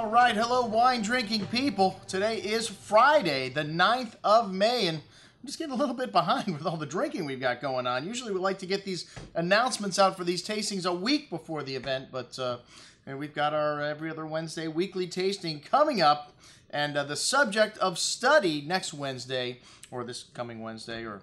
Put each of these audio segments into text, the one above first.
All right, hello wine drinking people. Today is Friday, the 9th of May, and I'm just getting a little bit behind with all the drinking we've got going on. Usually we like to get these announcements out for these tastings a week before the event, but and we've got our every other Wednesday weekly tasting coming up, and the subject of study next Wednesday, or this coming Wednesday, or,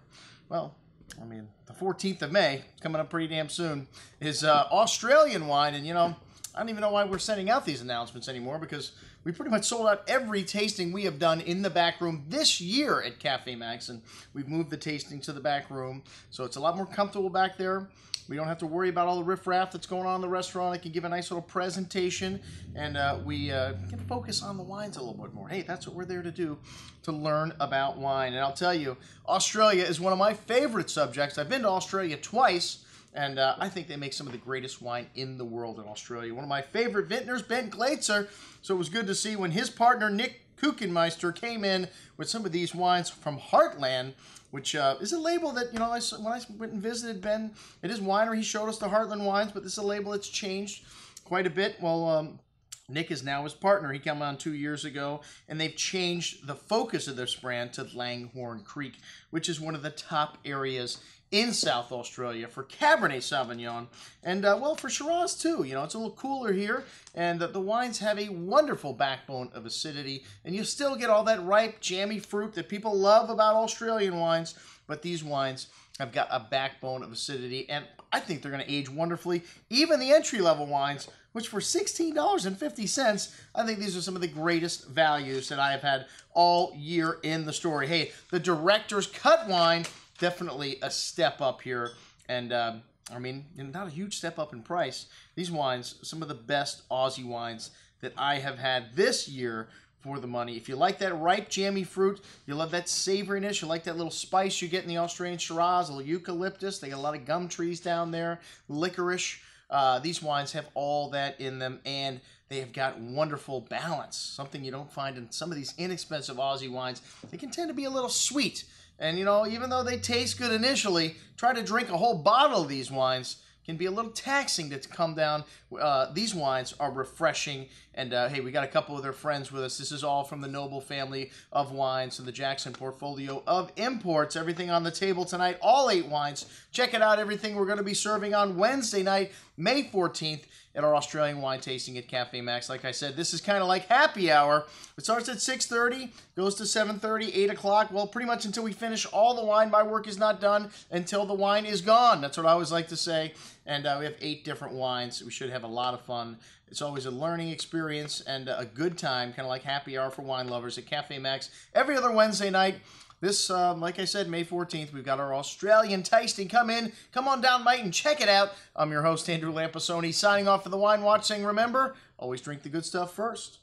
well, I mean, the 14th of May, coming up pretty damn soon, is Australian wine, and you know, I don't even know why we're sending out these announcements anymore, because we pretty much sold out every tasting we have done in the back room this year at Cafe Maxx, and we've moved the tasting to the back room, so it's a lot more comfortable back there. We don't have to worry about all the riffraff that's going on in the restaurant. I can give a nice little presentation, and we can focus on the wines a little bit more. Hey, that's what we're there to do, to learn about wine. And I'll tell you, Australia is one of my favorite subjects. I've been to Australia twice, and I think they make some of the greatest wine in the world in Australia. One of my favorite vintners, Ben Glaetzer. So it was good to see when his partner, Nick Kuchenmeister, came in with some of these wines from Heartland, which is a label that, you know, when I went and visited Ben at his winery, he showed us the Heartland wines, but this is a label that's changed quite a bit. Well, Nick is now his partner. He came on 2 years ago, and they've changed the focus of this brand to Langhorne Creek, which is one of the top areas in South Australia for Cabernet Sauvignon, and well, for Shiraz too. You know, it's a little cooler here, and the wines have a wonderful backbone of acidity, and you still get all that ripe, jammy fruit that people love about Australian wines, but these wines have got a backbone of acidity, and I think they're going to age wonderfully. Even the entry-level wines, which for $16.50, I think these are some of the greatest values that I have had all year in the store. Hey, the Director's Cut wine, definitely a step up here, and I mean, not a huge step up in price. These wines, some of the best Aussie wines that I have had this year for the money. If you like that ripe, jammy fruit, you love that savoriness, you like that little spice you get in the Australian Shiraz, a little eucalyptus, they got a lot of gum trees down there, licorice. These wines have all that in them, and they have got wonderful balance, something you don't find in some of these inexpensive Aussie wines. They can tend to be a little sweet. And, you know, even though they taste good initially, try to drink a whole bottle of these wines can be a little taxing to come down. These wines are refreshing. And, hey, we got a couple of their friends with us. This is all from the Noble family of wines and the Jackson portfolio of imports. Everything on the table tonight, all 8 wines. Check it out, everything we're going to be serving on Wednesday night, May 14th, at our Australian wine tasting at Cafe Maxx. Like I said, this is kind of like happy hour. It starts at 6:30, goes to 7:30, 8 o'clock. Well, pretty much until we finish all the wine. My work is not done until the wine is gone. That's what I always like to say. And we have 8 different wines. We should have a lot of fun. It's always a learning experience and a good time, kind of like happy hour for wine lovers at Cafe Maxx every other Wednesday night. This, like I said, May 14th, we've got our Australian tasting. Come on down, mate, and check it out. I'm your host, Andrew Lampasoni, signing off for the Wine Watch, saying, remember, always drink the good stuff first.